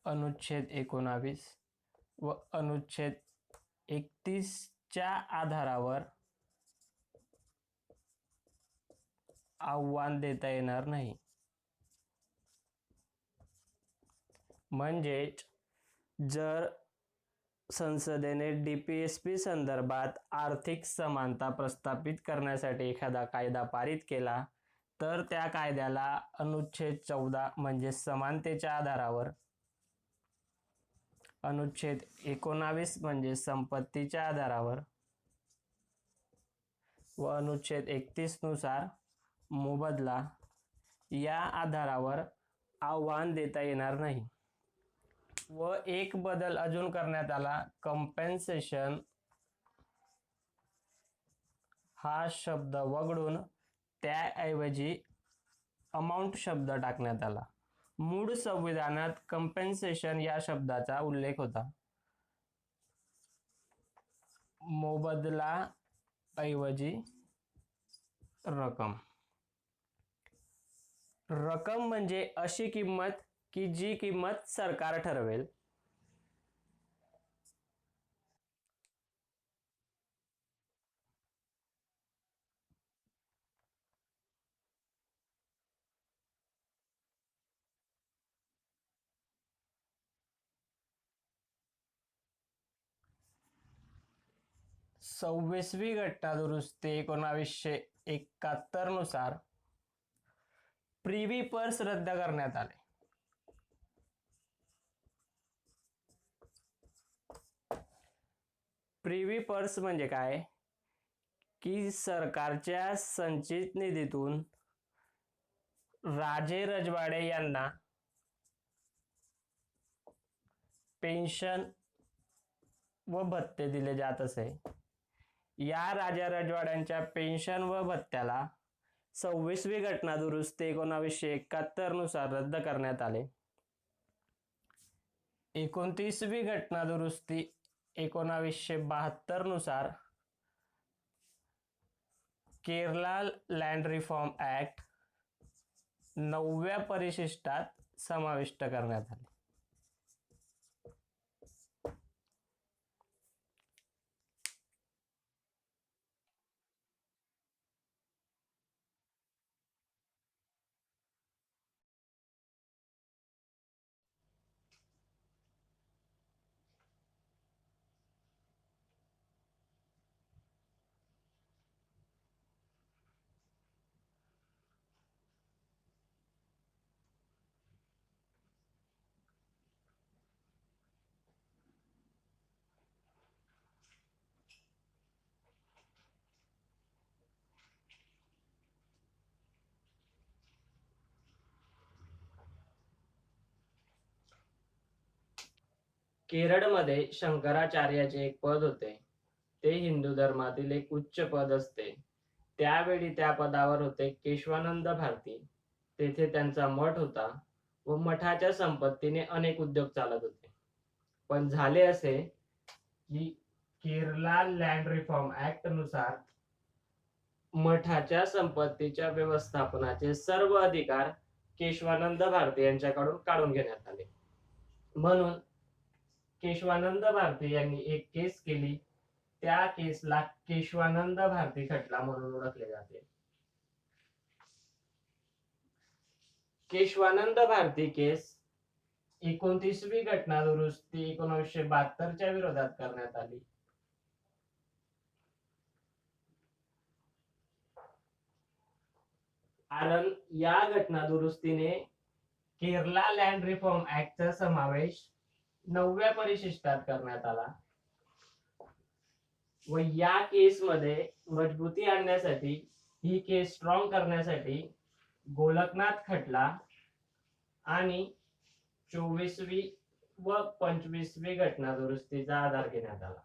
अनुच्छेद 19 व अनुच्छेद 31च्या आधारावर आव्हान देता येणार नाही. म्हणजेच जर संसदेने DPSP संदर्भात आर्थिक समानता प्रस्थापित करण्यासाठी एखादा कायदा पारित केला तर त्या कायद्याला अनुच्छेद 14 म्हणजे समानतेच्या आधारावर, अनुच्छेद 19 म्हणजे संपत्तीच्या आधारावर व अनुच्छेद 31 नुसार मोबदला या आधारावर आव्हान देता येणार नाही. व एक बदल अजून करण्यात आला, कॉम्पेन्सेशन हा शब्द वगळून त्याऐवजी अमाउंट शब्द टाकण्यात आला. मूळ संविधानात कॉम्पेन्सेशन या शब्दाचा उल्लेख होता. मोबदला ऐवजी रक्कम. रक्कम म्हणजे अशी किंमत की जी किंमत सरकार ठरवेल. सव्वीसवी घटना दुरुस्ती 1971 नुसार प्रिव्ही पर्स रद्द करण्यात आले. प्रिव्ही पर्स म्हणजे काय की सरकारच्या संचित निधीतून राजे रजवाडे यांना पेन्शन व भत्ते दिले जात असे. या राजा रजवाड्यांच्या पेन्शन व भत्त्याला 26वी घटना दुरुस्ती 1971 नुसार रद्द करण्यात आले. 29वी घटना दुरुस्ती 1972 नुसार केरला लँड रिफॉर्म ऍक्ट 9व्या परिशिष्टात समाविष्ट करण्यात आले. केरळमध्ये शंकराचार्याचे एक पद होते. ते हिंदू धर्मातील एक उच्च पद असते. त्यावेळी त्या पदावर होते केशवानंद भारती. तेथे त्यांचा मठ होता व मठाच्या संपत्तीने अनेक उद्योग चालत होते. पण झाले असे की केरला लँड रिफॉर्म ऍक्ट नुसार मठाच्या संपत्तीच्या व्यवस्थापनाचे सर्व अधिकार केशवानंद भारती यांच्याकडून काढून घेण्यात आले. म्हणून केशवानंद भारती यांनी एक केस केली. त्या केसला केशवानंद भारती खटला म्हणून ओळखले जाते. केशवानंद भारती केस 29वी घटना दुरुस्ती 1972च्या विरोधात करण्यात आली. कारण या घटना दुरुस्तीने केरला लँड रिफॉर्म ऍक्टचा समावेश 9व्या परिशिष्टात करण्यात आला व या केसमध्ये मजबूती आणण्यासाठी, ही केस स्ट्रॉंग करण्यासाठी गोलकनाथ खटला आणि 24वी व 25वी घटना दुरुस्तीचा आधार घेण्यात आला.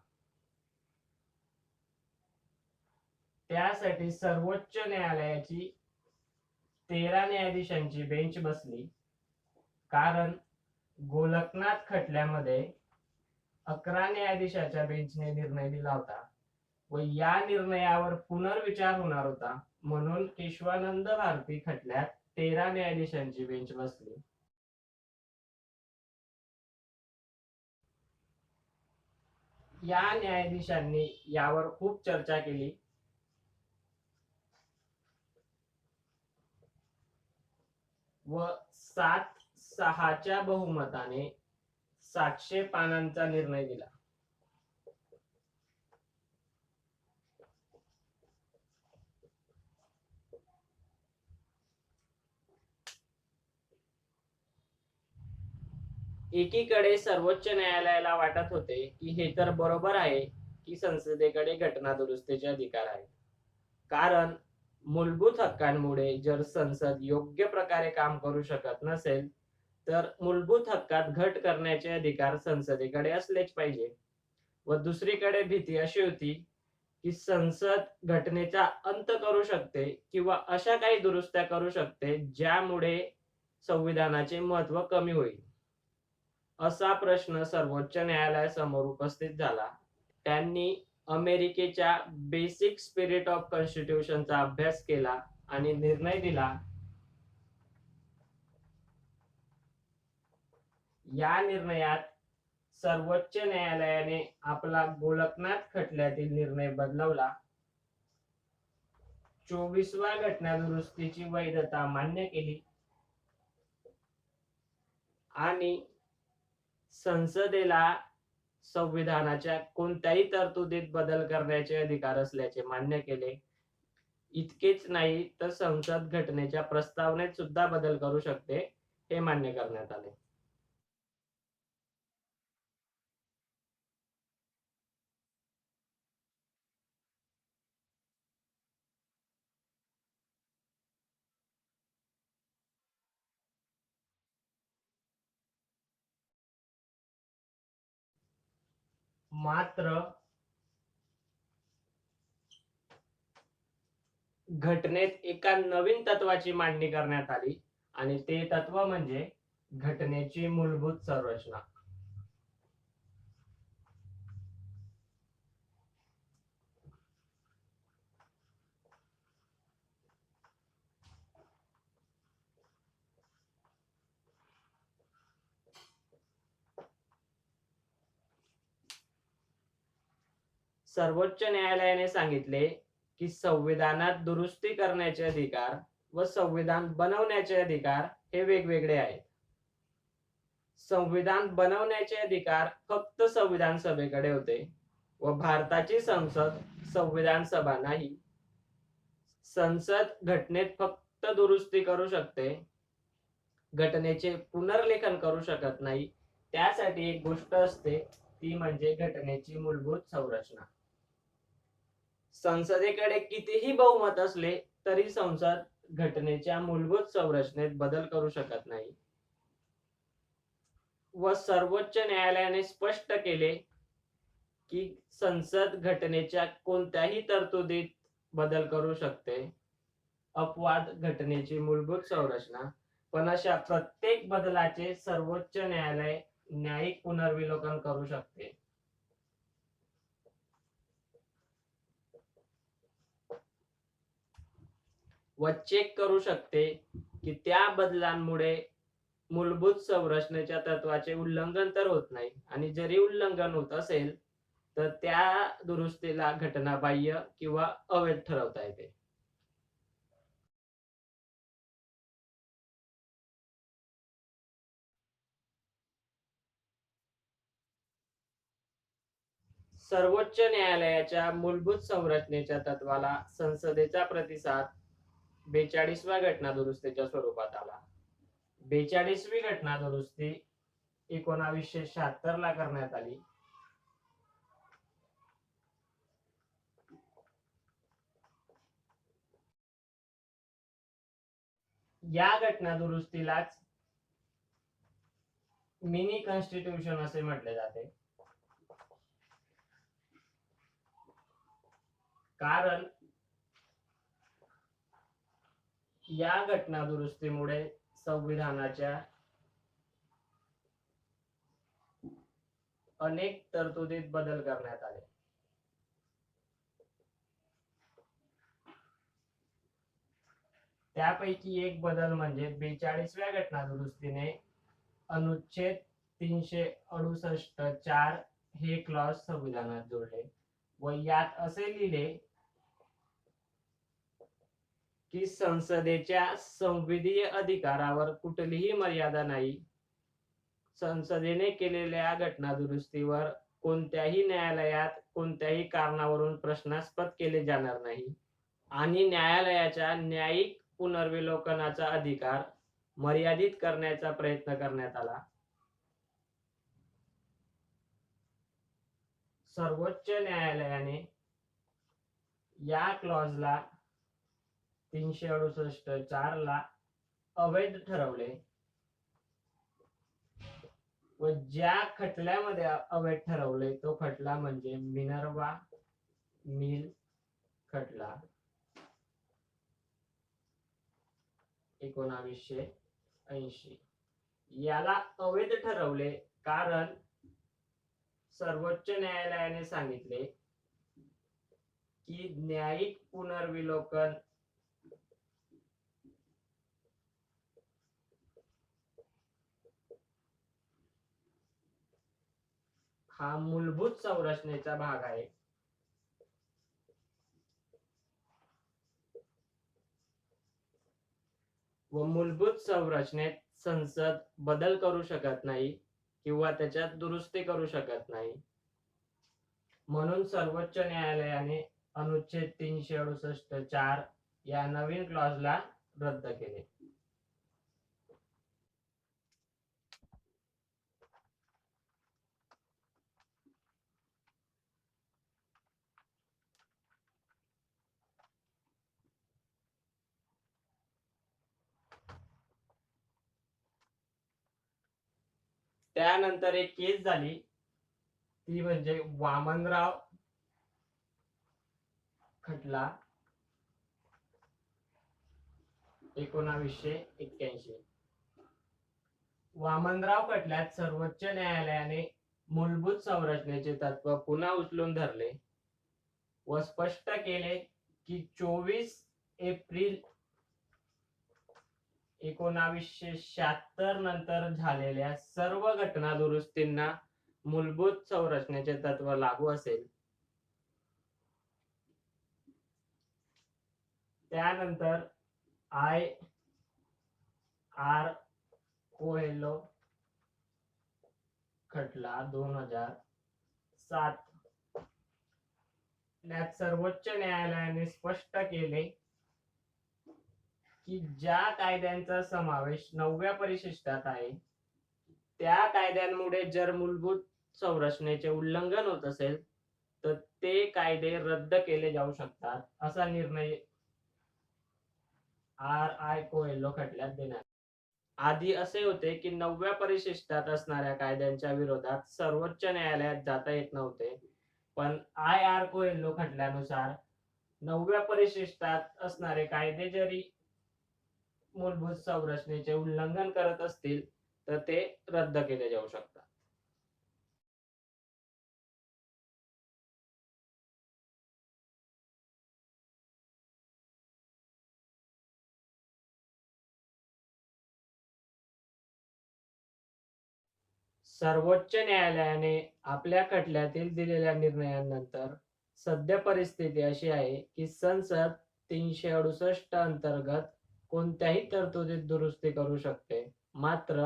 त्यासाठी सर्वोच्च न्यायालयाची 13 न्यायाधीशांची बेंच बसली. कारण गोलकनाथ खटल्यामध्ये 11 न्यायाधीशाच्या बेंचने निर्णय दिला होता व या निर्णयावर पुनर्विचार होणार होता, म्हणून केशवानंद भारती खटल्यात 13 न्यायाधीशांची बेंच बसली. या न्यायाधीशांनी यावर खूप चर्चा केली. व 7-6च्या बहुमताने 700 पानांचा निर्णय दिला. एकीकडे सर्वोच्च न्यायालयाला वाटत होते की हे तर बरोबर आहे की संसदेकडे घटना दुरुस्तीचे अधिकार आहेत, कारण मूलभूत हक्कांमुळे जर संसद योग्य प्रकारे काम करू शकत नसेल तर मूलभूत हक्कात घट करण्याचे अधिकार संसदेकडे असलेच पाहिजे. व दुसरीकडे भीती अशी होती की संसद घटनेचा अंत करू शकते किंवा अशा काही दुरुस्त्या करू शकते ज्यामुळे संविधानाचे महत्त्व कमी होईल. असा प्रश्न सर्वोच्च न्यायालयासमोर उपस्थित झाला. त्यांनी अमेरिकेच्या बेसिक स्पिरिट ऑफ कॉन्स्टिट्यूशनचा अभ्यास केला आणि निर्णय दिला. या निर्णयात सर्वोच्च न्यायालयाने आपला गोलकनाथ खटल्यातील निर्णय बदलवला. 24व्या घटना दुरुस्तीची वैधता मान्य केली आणि संसदेला संविधानाच्या कोणत्याही तरतुदीत बदल करण्याचे अधिकार असल्याचे मान्य केले. इतकेच नाही तर संसद घटनेच्या प्रस्तावनेत सुद्धा बदल करू शकते हे मान्य करण्यात आले. मात्र घटनेत एका नवीन तत्वाची मांडणी करण्यात आली आणि ते तत्व म्हणजे घटनेची मूलभूत संरचना. सर्वोच्च न्यायालयाने सांगितले की संविधानात दुरुस्ती करण्याचे अधिकार व संविधान बनवण्याचे अधिकार हे वेगवेगळे आहेत. संविधान बनवण्याचे अधिकार फक्त संविधान सभेकडे होते व भारताची संसद संविधान सभा नाही. संसद घटनेत फक्त दुरुस्ती करू शकते, घटनेचे पुनर्लेखन करू शकत नाही. त्यासाठी एक गोष्ट असते ती म्हणजे घटनेची मूलभूत संरचना. संसदेकडे कितीही बहुमत असले तरी संसद घटनेच्या मूलभूत संरचनेत बदल करू शकत नाही. व सर्वोच्च न्यायालयाने स्पष्ट केले की संसद घटनेच्या कोणत्याही तरतुदीत बदल करू शकते. अपवाद घटनेची मूलभूत संरचना, पण अशा प्रत्येक बदलाचे सर्वोच्च न्यायालय न्यायिक पुनर्विलोकन करू शकते. व चेक करू शकते की त्या बदलांमुळे मूलभूत संरचनेच्या तत्वाचे उल्लंघन तर होत नाही, आणि जरी उल्लंघन होत असेल तर त्या दुरुस्तीला घटनाबाह्य किंवा अवैध ठरवता येते. सर्वोच्च न्यायालयाच्या मूलभूत संरचनेच्या तत्वाला संसदेचा प्रतिसाद 42व्या घटना दुरुस्तीच्या स्वरूपात आला. 42वी घटना दुरुस्ती 1976 ला करण्यात आली. या घटना दुरुस्तीलाच मिनी कॉन्स्टिट्यूशन असे म्हटले जाते, कारण या घटना दुरुस्तीमुळे संविधानाच्या अनेक तरतुदीत बदल करण्यात आले. त्यापैकी एक बदल म्हणजे 42व्या घटना दुरुस्तीने अनुच्छेद 368(4) हे क्लॉज संविधानात जोडले व यात असे लिहिले की संसदेच्या संविधीय अधिकारावर कुठलीही मर्यादा नाही. संसदेने केलेल्या घटना दुरुस्तीवर कोणत्याही न्यायालयात कोणत्याही कारणावरून प्रश्नास्पद केले जाणार नाही आणि न्यायालयाच्या न्यायिक पुनर्विलोकनाचा अधिकार मर्यादित करण्याचा प्रयत्न करण्यात आला. सर्वोच्च न्यायालयाने या क्लॉजला 368(4) ला अवैध ठरवले व ज्या खटल्यामध्ये अवैध ठरवले तो खटला म्हणजे मिनर्वा मिल खटला 1980. याला अवैध ठरवले कारण सर्वोच्च न्यायालयाने सांगितले की न्यायिक पुनर्विलोकन हा मूलभूत संरचनेचा भाग आहे. व मूलभूत संरचनेत संसद बदल करू शकत नाही किंवा त्याच्यात दुरुस्ती करू शकत नाही. म्हणून सर्वोच्च न्यायालयाने अनुच्छेद 368(4) या नवीन क्लॉजला रद्द केले. त्यानंतर एक केस झाली ती म्हणजे वामनराव खटला 1981. वामनराव खटल्यात सर्वोच्च न्यायालयाने मूलभूत संरचनेचे तत्व पुन्हा उचलून धरले व स्पष्ट केले की 24 एप्रिल 1976 नंतर झालेल्या सर्व घटना दुरुस्तींना मूलभूत संरचनेचे तत्व लागू असेल. त्यानंतर आय आर कोहेलो खटला 2007 यात सर्वोच्च न्यायालयाने स्पष्ट केले की ज्या कायद्यांचा समावेश 9व्या परिशिष्टात आहे त्या कायद्यांमुळे जर मूलभूत संरचनेचे उल्लंघन होत असेल तर ते कायदे रद्द केले जाऊ शकतात असा निर्णय आर आय कोएल्लो खटल्यात देण्यात. आधी असे होते की 9व्या परिशिष्टात असणाऱ्या कायद्यांच्या विरोधात सर्वोच्च न्यायालयात जाता येत नव्हते, पण आय आर कोएल्लो खटल्यानुसार 9व्या परिशिष्टात असणारे कायदे जरी मूलभूत संरचनेचे उल्लंघन करत असतील तर ते रद्द केले जाऊ शकतात. सर्वोच्च न्यायालयाने आपल्या खटल्यातील दिलेल्या निर्णयानंतर सध्या परिस्थिती अशी आहे की संसद 368 अंतर्गत कोणत्याही तरतुदीत दुरुस्ती करू शकते, मात्र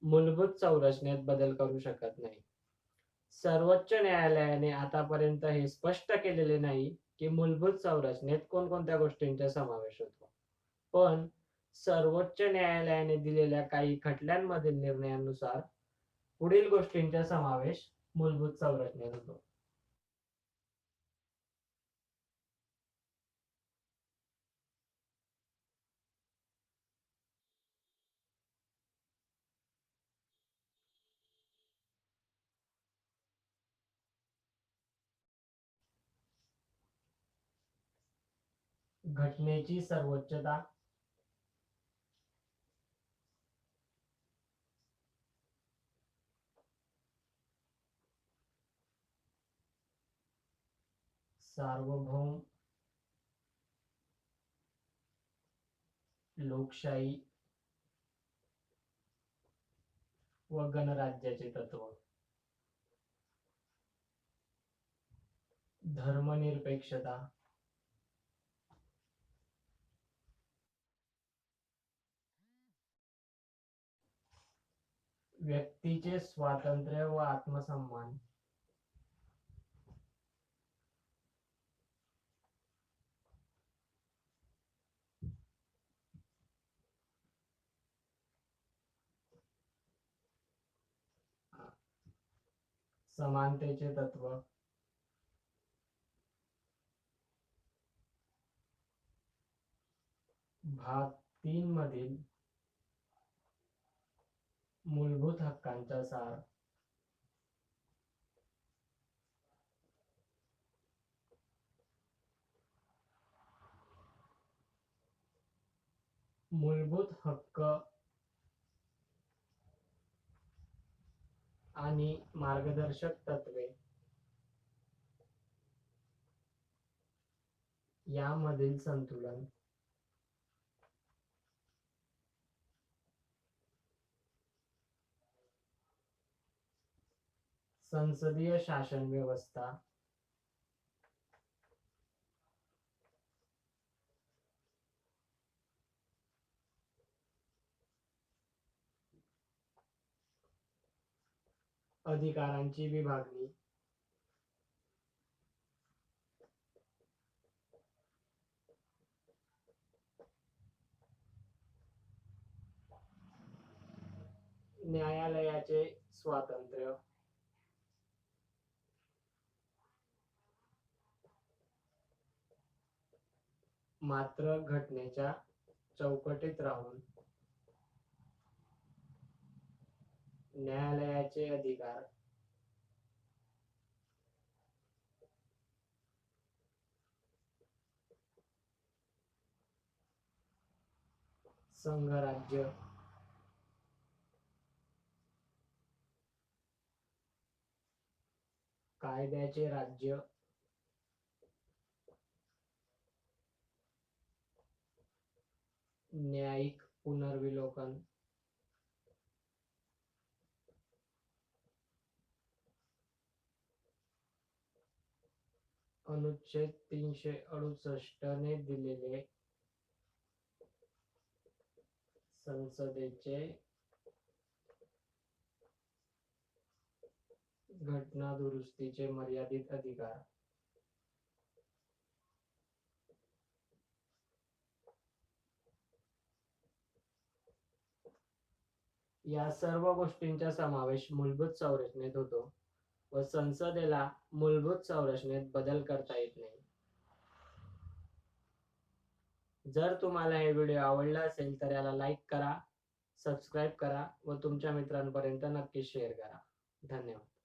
मूलभूत संरचनेत बदल करू शकत नाही. सर्वोच्च न्यायालयाने आतापर्यंत हे स्पष्ट केलेले नाही की मूलभूत संरचनेत कोणकोणत्या गोष्टींचा समावेश होतो, पण सर्वोच्च न्यायालयाने दिलेल्या काही खटल्यांमधील निर्णयानुसार पुढील गोष्टींचा समावेश मूलभूत संरचनेत होतो. घटनेची सर्वोच्चता, सार्वभौम लोकशाही व गणराज्याचे तत्व, धर्मनिरपेक्षता, व्यक्तीचे स्वातंत्र्य व आत्मसन्मान, समानतेचे तत्व, भाग 3 मधील मूलभूत हक्कांचा सार, मूलभूत हक्क आणि मार्गदर्शक तत्वे यामधील संतुलन, संसदीय शासन व्यवस्था, अधिकारांची विभागणी, न्यायालयाचे स्वातंत्र्य, मात्र घटनेच्या चौकटीत राहून न्यायालयाचे अधिकार, संघराज्य, कायद्याचे राज्य, न्यायिक पुनर्विलोकन, अनुच्छेद 368 ने दिलेले संसदेचे घटना दुरुस्तीचे मर्यादित अधिकार, या सर्व गोष्टींचा समावेश मूलभूत संरचनेत होतो व संसदेला मूलभूत संरचनेत बदल करता येत नाही. जर तुम्हाला हे व्हिडिओ आवडला असेल तर याला लाईक करा, सबस्क्राईब करा व तुमच्या मित्रांपर्यंत नक्की शेअर करा. धन्यवाद.